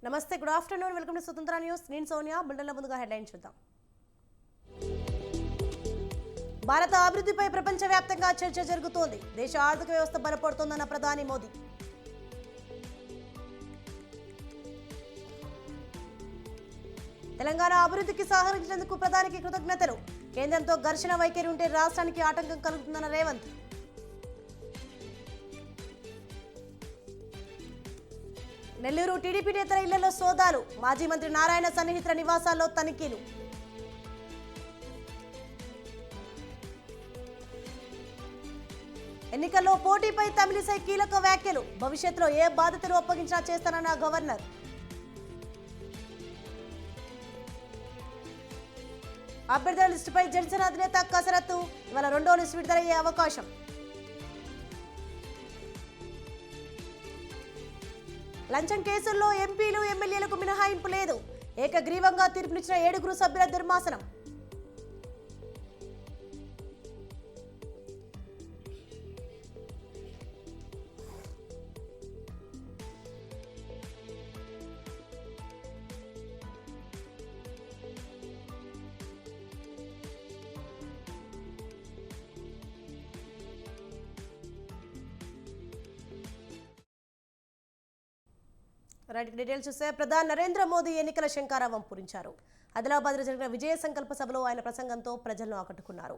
నమస్తే, good afternoon. Welcome to స్వతంత్ర news. నేను సోనియా. బులెటిన్ల ముందుగా హెడ్లైన్ చూద్దాం. భారత అభివృద్ధిపై ప్రపంచవ్యాప్తంగా చర్చ జరుగుతోంది. దేశ ఆర్థిక వ్యవస్థ బలపడుతోందన్న ప్రధాని మోదీ. తెలంగాణ అభివృద్ధికి సహకరించినందుకు ప్రధానికి కృతజ్ఞతలు. కేంద్రంతో ఘర్షణ వైఖరి ఉంటే రాష్ట్రానికి ఆటంకం కలుగుతుందన్న రేవంత్. నెల్లూరు టీడీపీ నేతల ఇళ్లలో సోదాలు. మాజీ మంత్రి నారాయణ సన్నిహితుల నివాసాల్లో తనిఖీలు. ఎన్నికల్లో పోటీపై తమిళిసై కీలక వ్యాఖ్యలు. భవిష్యత్తులో ఏ బాధ్యతలు అప్పగించినా చేస్తానన్న గవర్నర్. అభ్యర్థుల లిస్టుపై జనసేన అధినేత కసరత్తు. ఇవాళ రెండో లిస్టు విడుదలయ్యే అవకాశం. లంచం కేసుల్లో ఎంపీలు ఎమ్మెల్యేలకు మినహాయింపు లేదు. ఏకగ్రీవంగా తీర్పునిచ్చిన 7 సభ్యుల ధర్మాసనం. డీటెయిల్స్ చూస్తే ప్రధాని నరేంద్ర మోదీ ఎన్నికల శంఖారావం పూరించారు. ఆదిలాబాద్లో జరిగిన విజయ సంకల్ప సభలో ఆయన ప్రసంగంతో ప్రజలను ఆకట్టుకున్నారు.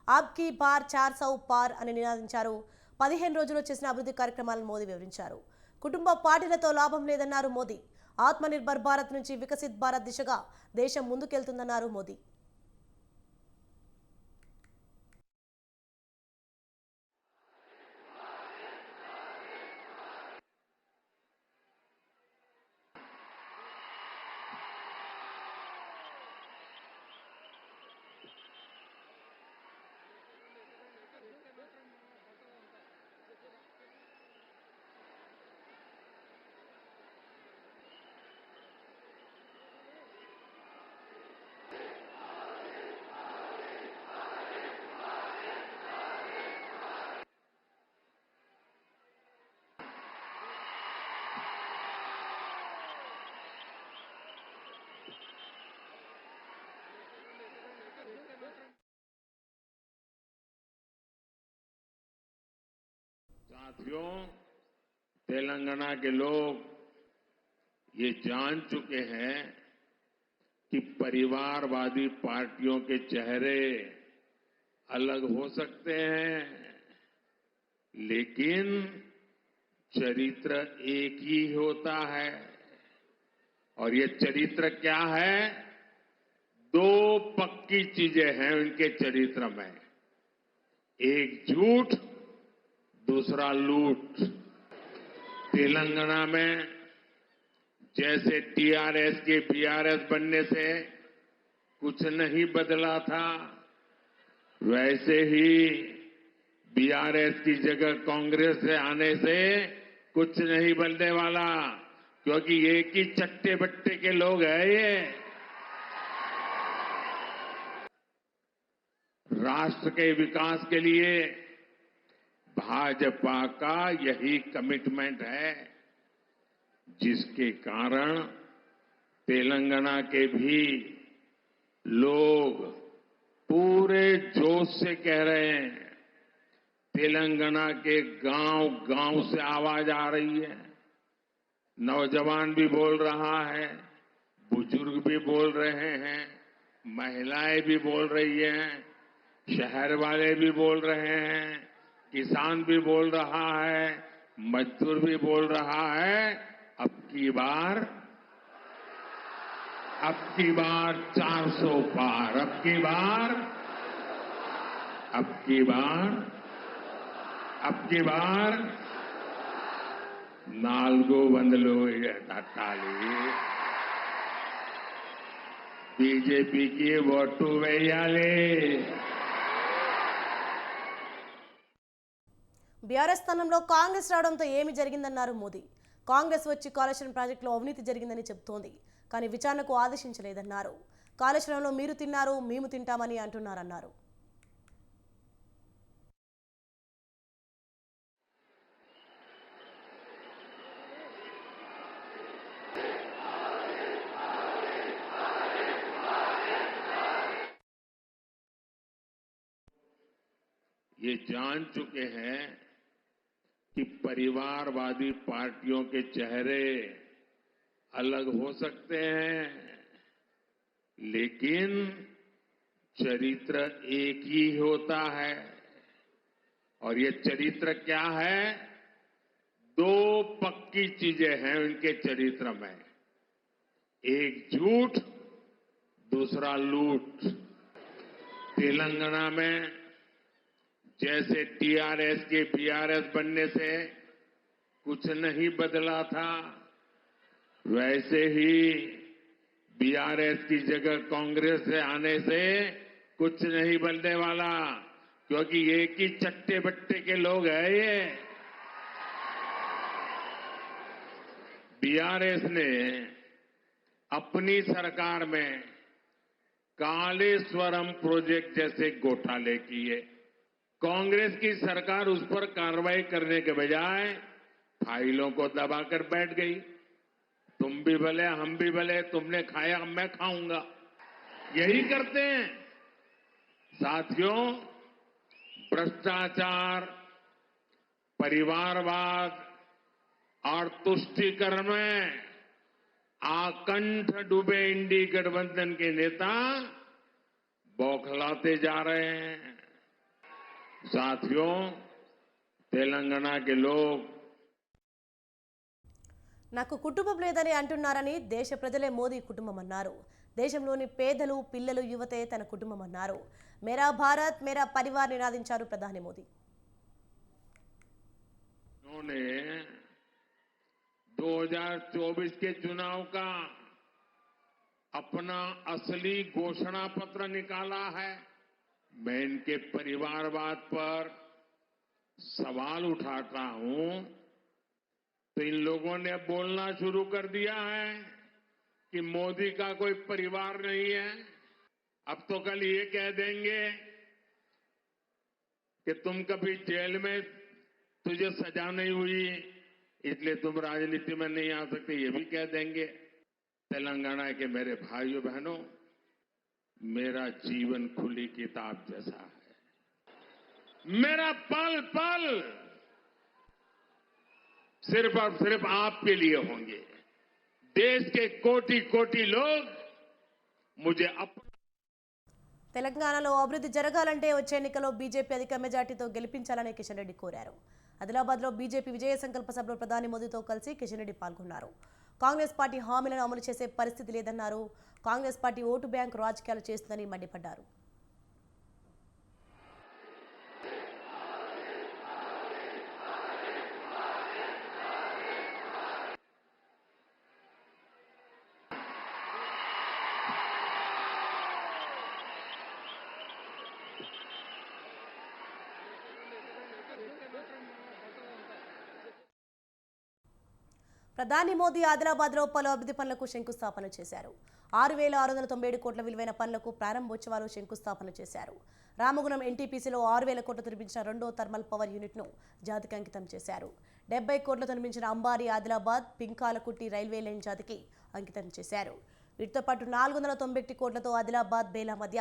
ఆబ్కీ బార్ 400 పార్ అని నినాదించారు. 15 రోజుల్లో చేసిన అభివృద్ధి కార్యక్రమాలను మోదీ వివరించారు. కుటుంబ పార్టీలతో లాభం లేదన్నారు మోదీ. ఆత్మనిర్భర్ భారత్ నుంచి వికసిత్ భారత్ దిశగా దేశం ముందుకెళ్తుందన్నారు మోదీ. साथियों, तेलंगाना के लोग ये जान चुके हैं कि परिवारवादी पार्टियों के चेहरे अलग हो सकते हैं, लेकिन चरित्र एक ही होता है। और ये चरित्र क्या है? 2 पक्की चीजें हैं उनके चरित्र में, एक झूठ, दूसरा लूट। तेलंगाना में जैसे टीआरएस के बीआरएस बनने से कुछ नहीं बदला था, वैसे ही बीआरएस की जगह कांग्रेस से आने से कुछ नहीं बदलने वाला, क्योंकि एक ही चट्टे बट्टे के लोग हैं ये। राष्ट्र के विकास के लिए भाजपा का यही कमिटमेंट है, जिसके कारण तेलंगाना के भी लोग पूरे जोश से कह रहे हैं। तेलंगाना के गांव-गांव से आवाज आ रही है, नौजवान भी बोल रहा है, बुजुर्ग भी बोल रहे हैं, महिलाएं भी बोल रही हैं, शहर वाले भी बोल रहे हैं, किसान भी बोल रहा है, मजदूर भी बोल रहा है। अब की बार 400 पार, अब की बार 4 వందలు తట్టాలి. బీజేపీకి ఓటు వేయాలి. బీఆర్ఎస్ స్థానంలో కాంగ్రెస్ రావడంతో ఏమి జరిగిందన్నారు మోదీ. కాంగ్రెస్ వచ్చి కాళేశ్వరం ప్రాజెక్టులో అవినీతి జరిగిందని చెబుతోంది, కానీ విచారణకు ఆదేశించలేదన్నారు. కాళేశ్వరంలో మీరు తిన్నారు, మేము తింటామని అంటున్నారన్నారు. ये जान चुके हैं कि परिवारवादी पार्टियों के चेहरे अलग हो सकते हैं, लेकिन चरित्र एक ही होता है। और ये चरित्र क्या है? दो पक्की चीजें हैं उनके चरित्र में, एक झूठ, दूसरा लूट। तेलंगाना में जैसे टीआरएस के बीआरएस बनने से कुछ नहीं बदला था, वैसे ही बीआरएस की जगह कांग्रेस से आने से कुछ नहीं बदलने वाला, क्योंकि एक ही चट्टे बट्टे के लोग हैं ये। बीआरएस ने अपनी सरकार में कालेश्वरम प्रोजेक्ट जैसे घोटाले किए। कांग्रेस की सरकार उस पर कार्रवाई करने के बजाय फाइलों को दबाकर बैठ गई। तुम भी भले हम भी भले, तुमने खाया मैं खाऊंगा, यही करते हैं। साथियों, भ्रष्टाचार, परिवारवाद और तुष्टीकरण में आकंठ डूबे इंडी गठबंधन के नेता बौखलाते जा रहे हैं। साथियों, तेलंगाना के लोग నాకు కుటుంబం లేదని అంటున్నారని దేశ ప్రజలే మోదీ కుటుంబం అన్నారు. దేశంలోని పేదలు, పిల్లలు, యువతే తన కుటుంబం అన్నారు. మేరా భారత్ మేరా పరివార్ నినాదించారు ప్రధాని మోదీ. उन्होंने 2024 के चुनाव का अपना असली घोषणा पत्र निकाला है। मैं इनके परिवारवाद पर सवाल उठाता हूं तो इन लोगों ने बोलना शुरू कर दिया है कि मोदी का कोई परिवार नहीं है। अब तो कल ये कह देंगे कि तुम कभी जेल में तुझे सजा नहीं हुई इसलिए तुम राजनीति में नहीं आ सकते, ये भी कह देंगे। तेलंगाना के मेरे भाइयों बहनों, मेरा जीवन खुली किताब जैसा है। मेरा पल पल सिर्फ और सिर्फ आपके लिए होंगे। देश के कोटि कोटि लोग मुझे తెలంగాణలో అభివృద్ధి జరగాలంటే వచ్చే ఎన్నికల్లో బీజేపీ అధిక మెజార్టీతో గెలిపించాలని కిషన్ రెడ్డి కోరారు. ఆదిలాబాద్లో బీజేపీ విజయ సంకల్ప సభలో ప్రధాని మోదీతో కలిసి కిషన్ రెడ్డి పాల్గొన్నారు. కాంగ్రెస్ పార్టీ హామీలను అమలు చేసే పరిస్థితి లేదన్నారు. కాంగ్రెస్ పార్టీ ఓటు బ్యాంకు రాజకీయాలు చేస్తుందని మండిపడ్డారు. ప్రధాని మోదీ ఆదిలాబాద్లో పలు అభివృద్ధి పనులకు శంకుస్థాపన చేశారు. 6,697 కోట్ల విలువైన పనులకు ప్రారంభోత్సవాలు శంకుస్థాపన చేశారు. రామగుణం ఎన్టీపీసీలో 6,000 కోట్లతో నిర్మించిన రెండో థర్మల్ పవర్ యూనిట్ను జాతికి అంకితం చేశారు. 70 కోట్లతో నిర్మించిన అంబారీ ఆదిలాబాద్ పింకాలకుట్టి రైల్వే లైన్ జాతికి అంకితం చేశారు. వీటితో పాటు 491 కోట్లతో ఆదిలాబాద్ బేలా మధ్య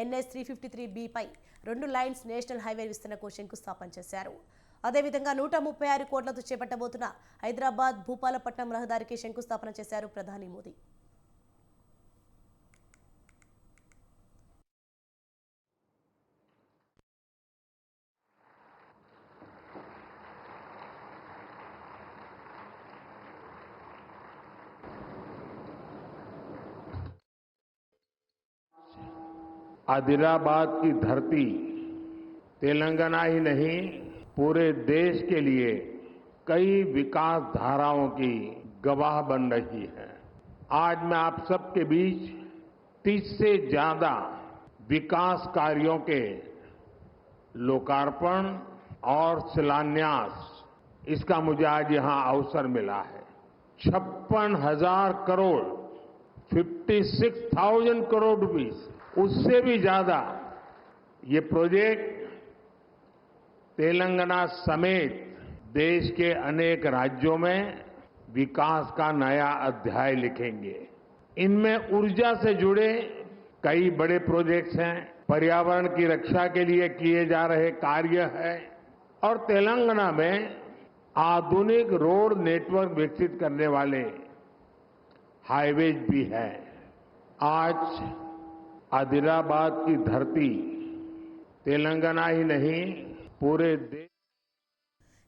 NH 353B పై 2 లైన్స్ నేషనల్ హైవే విస్తరణకు శంకుస్థాపన చేశారు. అదేవిధంగా 136 కోట్లతో చేపట్టబోతున్న హైదరాబాద్ భూపాలపట్నం రహదారికి శంకుస్థాపన చేశారు ప్రధాని మోదీ. आदिलाबाद की धरती तेलंगाना ही नहीं पूरे देश के लिए कई विकास धाराओं की गवाह बन रही है। आज मैं आप सबके बीच 30 से ज्यादा विकास कार्यों के लोकार्पण और शिलान्यास, इसका मुझे आज यहां अवसर मिला है। 56,000 करोड़ 56,000 करोड़ रुपीस, उससे भी ज्यादा ये प्रोजेक्ट तेलंगाना समेत देश के अनेक राज्यों में विकास का नया अध्याय लिखेंगे। इनमें ऊर्जा से जुड़े कई बड़े प्रोजेक्ट्स हैं। पर्यावरण की रक्षा के लिए किए जा रहे कार्य है और तेलंगाना में आधुनिक रोड नेटवर्क विकसित करने वाले हाईवेज भी है। आज आदिलाबाद की धरती तेलंगाना ही नहीं पूरे देश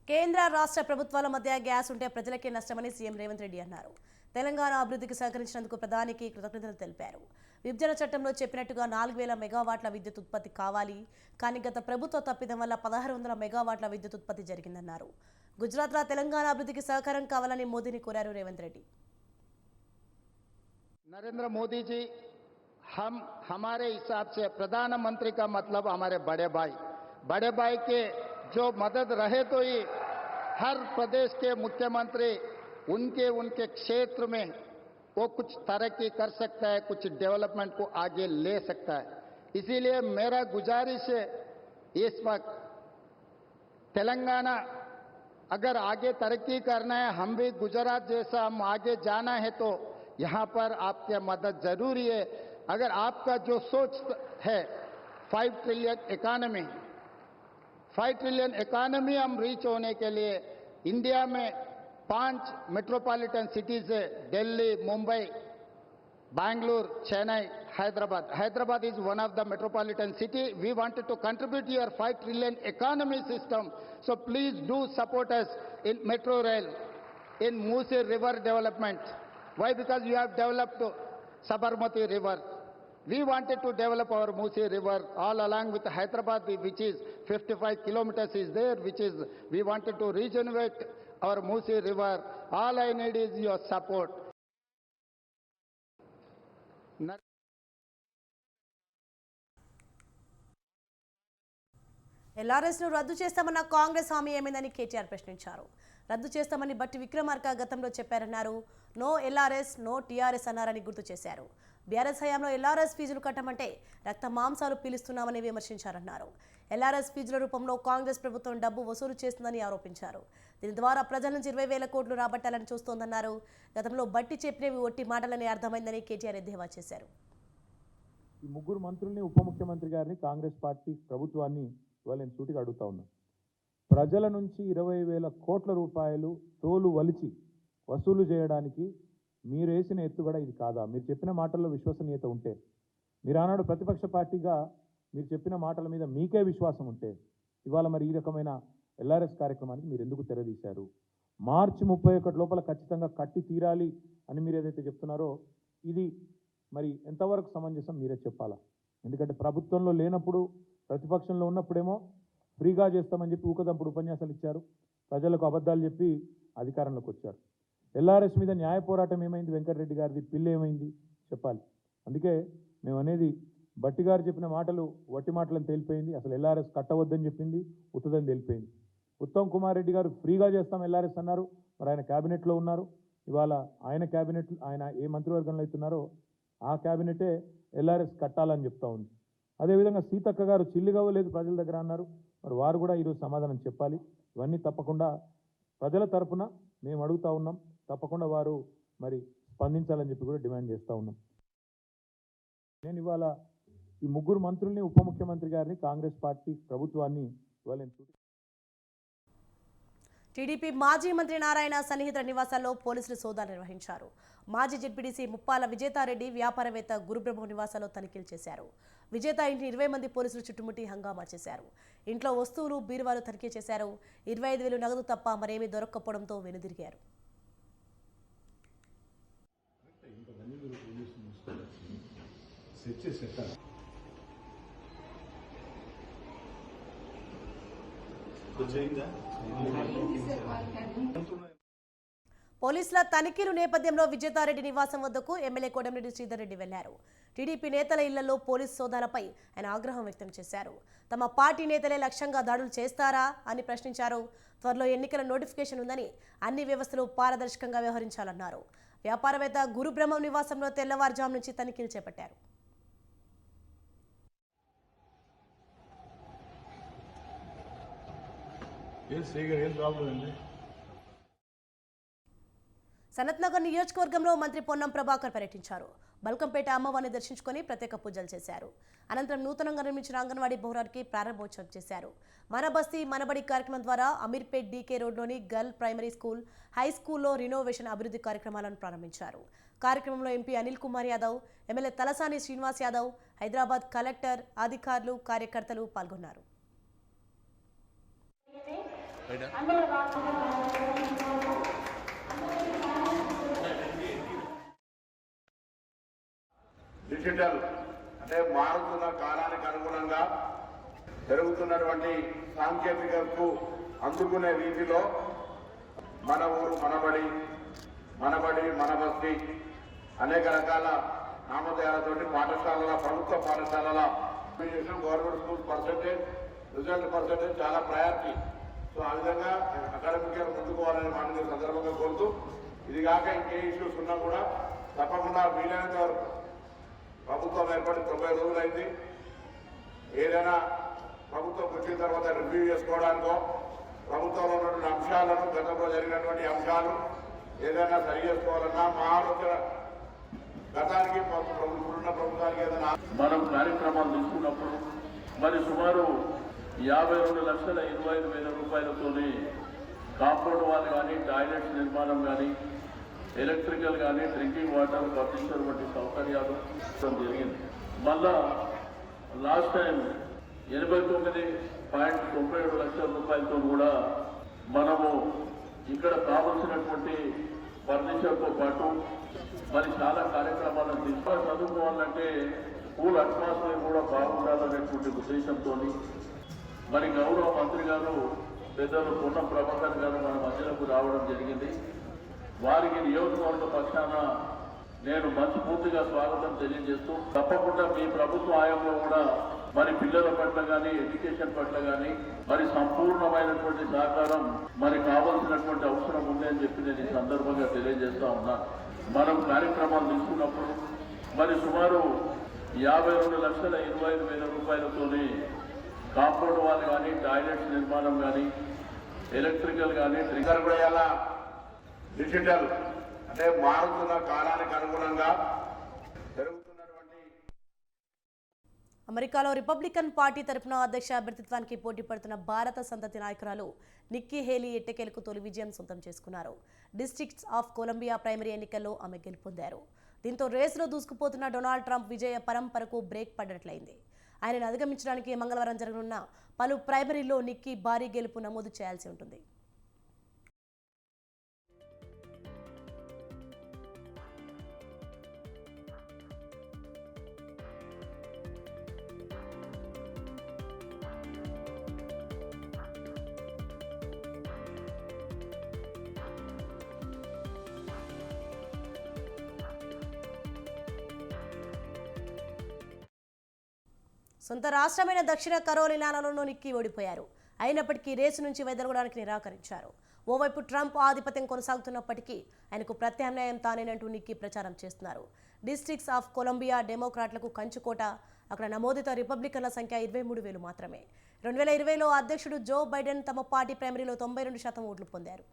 కేంద్ర రాష్ట్ర ప్రభుత్వాల మధ్య గ్యాస్ ఉంటే ప్రజలకే నష్టమని సీఎం రేవంత్ రెడ్డి అన్నారు. తెలంగాణ అభివృద్ధికి సహకరించినందుకు ప్రధానికి కృతజ్ఞతలు తెలిపారు. విభజన చట్టంలో చెప్పినట్టుగా 4000 మెగావాట్ల విద్యుత్ ఉత్పత్తి కావాలి. కానీ గత ప్రభుత్వ తప్పిదం వల్ల 1600 మెగావాట్ల విద్యుత్ ఉత్పత్తి జరిగిందన్నారు. గుజరాత్లో తెలంగాణ అభివృద్ధికి సహకారం కావాలని మోదీని కోరారు రేవంత్ రెడ్డి. नरेंद्र मोदी जी हमारे हिसाब से प्रधानमंत्री का मतलब हमारे बड़े भाई के जो मदद रहे तो ही हर प्रदेश के मुख्यमंत्री उनके क्षेत्र में वो कुछ तरक्की कर सकता है, कुछ डेवलपमेंट को आगे ले सकता है। इसीलिए मेरा गुजारिश है इस वक्त तेलंगाना अगर आगे तरक्की करना है, हम भी गुजरात जैसा हम आगे जाना है तो यहाँ पर आपकी मदद जरूरी है। अगर आपका जो सोच है 5 ट्रिलियन इकोनॉमी हम रीच होने के लिए इंडिया में 5 मेट्रोपॉलिटन सिटीज है, Delhi, Mumbai, Bangalore, Chennai, Hyderabad is one of the metropolitan city. We wanted to contribute to your 5 trillion economy system. So please do support us in metro rail, in Musi river development. Why? Because you have developed Sabarmati river. We wanted to develop our Musi river all along with Hyderabad, which is 55 kilometers is there, which is, we wanted to regenerate our Musi river. All I need is your support. ఎల్ఆర్ఎస్ను రద్దు చేస్తామన్న కాంగ్రెస్ హామీ ఏమైందని కేటీఆర్ ప్రశ్నించారు. రద్దు చేస్తామని బట్టి విక్రమార్క గతంలో చెప్పారన్నారు. No LRS, no TRS అన్నారని గుర్తు చేశారు. బీఆర్ఎస్ హయాంలో ఎల్ఆర్ఎస్ ఫీజులు కట్టమంటే రక్త మాంసాలు పీలుస్తున్నామని విమర్శించారన్నారు. ఎల్ఆర్ఎస్ ఫీజుల రూపంలో కాంగ్రెస్ ప్రభుత్వం డబ్బు వసూలు చేస్తుందని ఆరోపించారు. దీని ద్వారా ప్రజల నుంచి 20,000 కోట్లు రాబట్టాలని చూస్తోందన్నారు. గతంలో బట్టి చెప్పినవి ఒట్టి మాటలని అర్థమైందని కేటీఆర్ ఎద్దేవా చేశారు. ఈ ముగ్గురు మంత్రుల్ని, ఉప ముఖ్యమంత్రి గారిని, కాంగ్రెస్ పార్టీ ప్రభుత్వాన్ని ఇవాళ నేను సూటిగా అడుగుతా ఉన్నా. ప్రజల నుంచి 20,000 కోట్ల రూపాయలు తోలు వలిచి వసూలు చేయడానికి మీరు వేసిన ఎత్తుగడ ఇది కాదా? మీరు చెప్పిన మాటల్లో విశ్వసనీయత ఉంటే, మీరు ఆనాడు ప్రతిపక్ష పార్టీగా మీరు చెప్పిన మాటల మీద మీకే విశ్వాసం ఉంటే, ఇవాళ మరి ఈ రకమైన ఎల్ఆర్ఎస్ కార్యక్రమానికి మీరు ఎందుకు తెరదీశారు? మార్చి 31 లోపల ఖచ్చితంగా కట్టి తీరాలి అని మీరు ఏదైతే చెప్తున్నారో ఇది మరి ఎంతవరకు సమంజసం మీరే చెప్పాలా. ఎందుకంటే ప్రభుత్వంలో లేనప్పుడు, ప్రతిపక్షంలో ఉన్నప్పుడేమో ఫ్రీగా చేస్తామని చెప్పి ఊకదంపుడు ఉపన్యాసాలు ఇచ్చారు, ప్రజలకు అబద్ధాలు చెప్పి అధికారంలోకి వచ్చారు. ఎల్ఆర్ఎస్ మీద న్యాయ పోరాటం ఏమైంది? వెంకటరెడ్డి గారిది పిల్లి ఏమైంది చెప్పాలి. అందుకే మేము అనేది బట్టి గారు చెప్పిన మాటలు వట్టి మాటలని తేలిపోయింది. అసలు ఎల్ఆర్ఎస్ కట్టవద్దని చెప్పింది ఉత్తదని తేలిపోయింది. ఉత్తమ్ కుమార్ రెడ్డి గారు ఫ్రీగా చేస్తాం ఎల్ఆర్ఎస్ అన్నారు, మరి ఆయన క్యాబినెట్లో ఉన్నారు. ఇవాళ ఆయన క్యాబినెట్, ఆయన ఏ మంత్రివర్గంలో అవుతున్నారో ఆ క్యాబినెటే ఎల్ఆర్ఎస్ కట్టాలని చెప్తా ఉంది. అదేవిధంగా సీతక్క గారు చిల్లిగవ్వలేదు ప్రజల దగ్గర అన్నారు, మరి వారు కూడా ఈరోజు సమాధానం చెప్పాలి. ఇవన్నీ తప్పకుండా ప్రజల తరపున మేము అడుగుతా ఉన్నాం, తప్పకుండా వారు మరి స్పందించాలని చెప్పి కూడా డిమాండ్ చేస్తూ ఉన్నాం. నేను ఇవాళ ఈ ముగ్గురు మంత్రుల్ని, ఉప ముఖ్యమంత్రి గారిని, కాంగ్రెస్ పార్టీ ప్రభుత్వాన్ని ఇవాళ టీడీపీ మాజీ మంత్రి నారాయణ సన్నిహితుల నివాసాల్లో పోలీసులు సోదాలు నిర్వహించారు. మాజీ జెడ్పీటీసీ ముప్పాల విజేతారెడ్డి, వ్యాపారవేత్త గురుబ్రహ్మ నివాసాల్లో తనిఖీలు చేశారు. విజేత ఇంటిని 20 మంది పోలీసులు చుట్టుముట్టి హంగామా చేశారు. ఇంట్లో వస్తువులు, బీరువాలు తనిఖీ చేశారు. 25,000 నగదు తప్ప మరేమీ దొరక్కపోవడంతో వెనుదిరిగారు. పోలీసుల తనిఖీలు నేపథ్యంలో విజేతారెడ్డి నివాసం వద్దకు ఎమ్మెల్యే కోటమిరెడ్డి శ్రీధర్ రెడ్డి వెళ్లారు. టీడీపీ నేతల ఇళ్లలో పోలీసు సోదాలపై ఆయన ఆగ్రహం వ్యక్తం చేశారు. తమ పార్టీ నేతలే లక్ష్యంగా దాడులు చేస్తారా అని ప్రశ్నించారు. త్వరలో ఎన్నికల నోటిఫికేషన్ ఉందని, అన్ని వ్యవస్థలు పారదర్శకంగా వ్యవహరించాలన్నారు. వ్యాపారవేత్త గురుబ్రహ్మం నివాసంలో తెల్లవారుజాము నుంచి తనిఖీలు చేపట్టారు. సనత్ నగర్ నియోజకవర్గంలో మంత్రి పొన్నం ప్రభాకర్ పర్యటించారు. బల్కంపేట అమ్మవారిని దర్శించుకొని ప్రత్యేక పూజలు చేశారు. అనంతరం నూతనంగా నిర్మించిన అంగన్వాడీ భవనానికి ప్రారంభోత్సవం చేశారు. మన బస్తీ మనబడి కార్యక్రమం ద్వారా అమీర్పేట్ డీకే రోడ్లోని గర్ల్ ప్రైమరీ స్కూల్, హై స్కూల్లో రినోవేషన్ అభివృద్ధి కార్యక్రమాలను ప్రారంభించారు. కార్యక్రమంలో MP Anil Kumar Yadav, MLA Talasani Srinivas Yadav, Hyderabad collector, అధికారులు, కార్యకర్తలు పాల్గొన్నారు. డిజిటల్ అంటే మారుతున్న కాలానికి అనుగుణంగా పెరుగుతున్నటువంటి సాంకేతికతకు అందుకునే రీతిలో మన ఊరు మనబడి, మనబడి మన బస్తీ అనేక రకాల నామధేయాలతోటి పాఠశాలల, ప్రభుత్వ పాఠశాలల government school percentage, result percentage చాలా ప్రయారిటీ. సో ఆ విధంగా అకాడమిక్ ఇయర్ ముందుకోవాలని మాట సందర్భంగా కోరుతూ, ఇది కాక ఇంకే ఇష్యూస్ ఉన్నా కూడా తప్పకుండా వీలైనంత వరకు ప్రభుత్వం ఏర్పడి 90 రోజులైంది. ఏదైనా ప్రభుత్వం వచ్చిన తర్వాత రివ్యూ చేసుకోవడానికో, ప్రభుత్వంలో ఉన్నటువంటి అంశాలను, గతంలో జరిగినటువంటి అంశాలు ఏదైనా సరి చేసుకోవాలన్నా మా ఆలోచన గతానికి ఇప్పుడున్న ప్రభుత్వానికి ఏదైనా మనం కార్యక్రమాలు తీసుకున్నప్పుడు మరి సుమారు 52,25,000 రూపాయలతోనే కాంపౌండ్ వాల్ కానీ, టాయిలెట్స్ నిర్మాణం కానీ, ఎలక్ట్రికల్ కానీ, డ్రింకింగ్ వాటర్, ఫర్నిచర్ వంటి సౌకర్యాలు జరిగింది. మళ్ళా లాస్ట్ టైం 89.97 లక్షల రూపాయలతో కూడా మనము ఇక్కడ కావలసినటువంటి ఫర్నిచర్తో పాటు మరి చాలా కార్యక్రమాలను తీసుకొని చదువుకోవాలంటే స్కూల్ అట్మాస్ఫియర్ కూడా బాగుండాలనేటువంటి ఉద్దేశంతో మరి గౌరవ మంత్రి గారు పెద్దలు పొన్నం ప్రభాకర్ గారు మన మధ్యలోకి రావడం జరిగింది. వారికి నియోజకవర్గ పక్షాన నేను మనస్ఫూర్తిగా స్వాగతం తెలియజేస్తూ, తప్పకుండా మీ ప్రభుత్వ హయాంలో కూడా మరి పిల్లల పట్ల కానీ, ఎడ్యుకేషన్ పట్ల కానీ మరి సంపూర్ణమైనటువంటి సహకారం మరి కావాల్సినటువంటి అవసరం ఉంది అని చెప్పి నేను ఈ సందర్భంగా తెలియజేస్తా ఉన్నా. మనం కార్యక్రమాలు తీసుకున్నప్పుడు మరి సుమారు 52,25,000 రూపాయలతోనే కాంపౌండ్ వాల్ కానీ, టాయిలెట్స్ నిర్మాణం కానీ, ఎలక్ట్రికల్ కానీ, డ్రింకర్ కూడా ఎలా డిజిటల్ అంటే మారుతున్న కాలానికి అనుగుణంగా పెరుగుతున్నటువంటి అమెరికాలో రిపబ్లికన్ పార్టీ తరఫున అధ్యక్ష అభ్యర్థిత్వానికి పోటీ పడుతున్న భారత సంతతి నాయకురాలు నిక్కీ హేలీ ఎట్టకేలకు తొలి విజయం సొంతం చేసుకున్నారు. డిస్ట్రిక్ట్స్ ఆఫ్ కొలంబియా ప్రైమరీ ఎన్నికల్లో ఆమె గెలుపొందారు. దీంతో రేసులో దూసుకుపోతున్న డొనాల్డ్ ట్రంప్ విజయ పరంపరకు బ్రేక్ పడ్డట్లయింది. ఆయనను అధిగమించడానికి మంగళవారం జరగనున్న పలు ప్రైమరీల్లో నిక్కీ భారీ గెలుపు నమోదు చేయాల్సి ఉంటుంది. సొంత రాష్ట్రమైన దక్షిణ కరోలినాలోనూ నిక్కీ ఓడిపోయారు. అయినప్పటికీ రేసు నుంచి వెదలగడానికి నిరాకరించారు. ఓవైపు ట్రంప్ ఆధిపత్యం కొనసాగుతున్నప్పటికీ ఆయనకు ప్రత్యామ్నాయం తానేనంటూ నిక్కీ ప్రచారం చేస్తున్నారు. డిస్ట్రిక్ట్స్ ఆఫ్ కొలంబియా డెమోక్రాట్లకు కంచుకోట. అక్కడ నమోదిత రిపబ్లికన్ల సంఖ్య 23,000 మాత్రమే. 2020లో అధ్యక్షుడు జో బైడెన్ తమ పార్టీ ప్రైమరీలో 92% ఓట్లు పొందారు.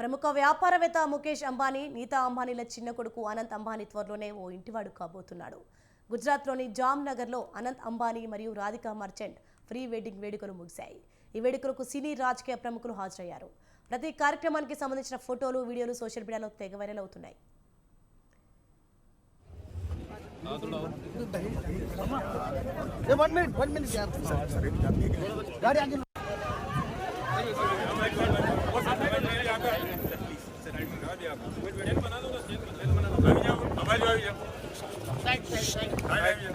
ప్రముఖ వ్యాపారవేత్త ముఖేష్ అంబానీ, నీతా అంబానీల చిన్న కొడుకు అనంత్ అంబానీ త్వరలోనే ఓ ఇంటివాడు కాబోతున్నాడు. గుజరాత్లోని జామ్నగర్లో అనంత్ అంబానీ మరియు రాధికా మర్చెంట్ ప్రీ వెడ్డింగ్ వేడుకలు ముగిశాయి. ఈ వేడుకలకు సినీ, రాజకీయ ప్రముఖులు హాజరయ్యారు. ప్రతి కార్యక్రమానికి సంబంధించిన ఫోటోలు, వీడియోలు సోషల్ మీడియాలో తెగ వైరల్ అవుతున్నాయి.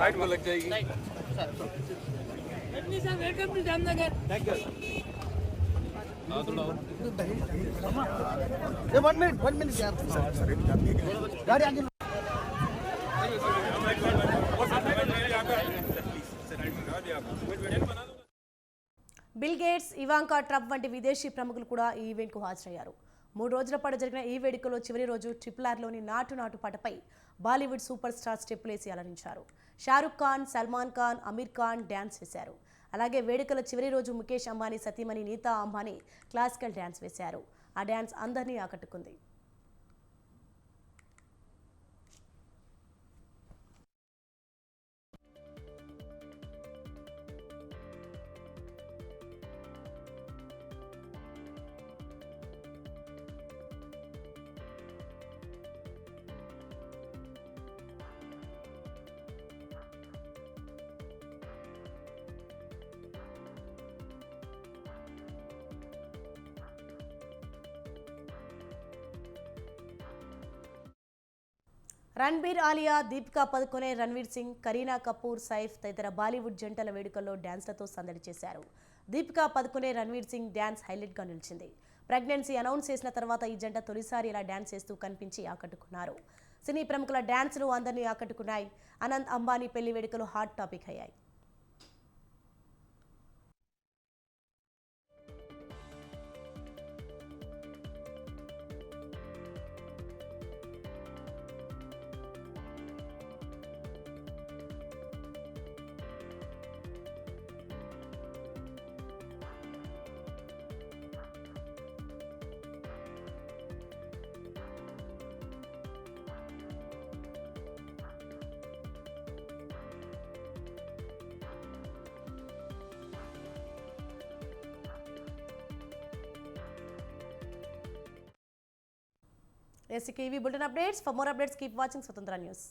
राइट में लग जाएगी। Welcome to Jamnagar. Thank you. One minute यार। गाड़ी आगे। बिल గేట్స్, ఇవాంకా ట్రంప్ వంటి విదేశీ ప్రముఖులు కూడా ఈ ఈవెంట్కు హాజరయ్యారు. 3 రోజుల పాటు జరిగిన ఈ వేడుకలో చివరి రోజు RRRలోని నాటు నాటు పాటపై బాలీవుడ్ సూపర్ స్టార్ స్టెప్పులేసి అలరించారు. షారుఖ్ ఖాన్, సల్మాన్ ఖాన్, అమీర్ ఖాన్ డ్యాన్స్ వేశారు. అలాగే వేడుకల చివరి రోజు ముఖేష్ అంబానీ సతీమణి నీతా అంబానీ క్లాసికల్ డ్యాన్స్ వేశారు. ఆ డ్యాన్స్ అందరినీ ఆకట్టుకుంది. రణ్బీర్, ఆలియా, దీపికా పదుకొనే, రణ్వీర్ సింగ్, కరీనా కపూర్, సైఫ్ తదితర బాలీవుడ్ జంటల వేడుకల్లో డ్యాన్స్లతో సందడి చేశారు. దీపికా పదుకొనే, రణ్వీర్ సింగ్ డ్యాన్స్ హైలైట్గా నిలిచింది. ప్రెగ్నెన్సీ అనౌన్స్ చేసిన తర్వాత ఈ జంట తొలిసారి ఇలా డ్యాన్స్ చేస్తూ కనిపించి ఆకట్టుకున్నారు. సినీ ప్రముఖుల డ్యాన్స్లు అందరినీ ఆకట్టుకున్నాయి. అనంత్ అంబానీ పెళ్లి వేడుకలు హాట్ టాపిక్ అయ్యాయి. SCKV Bulletin updates. For more updates, keep watching Swatandhra News.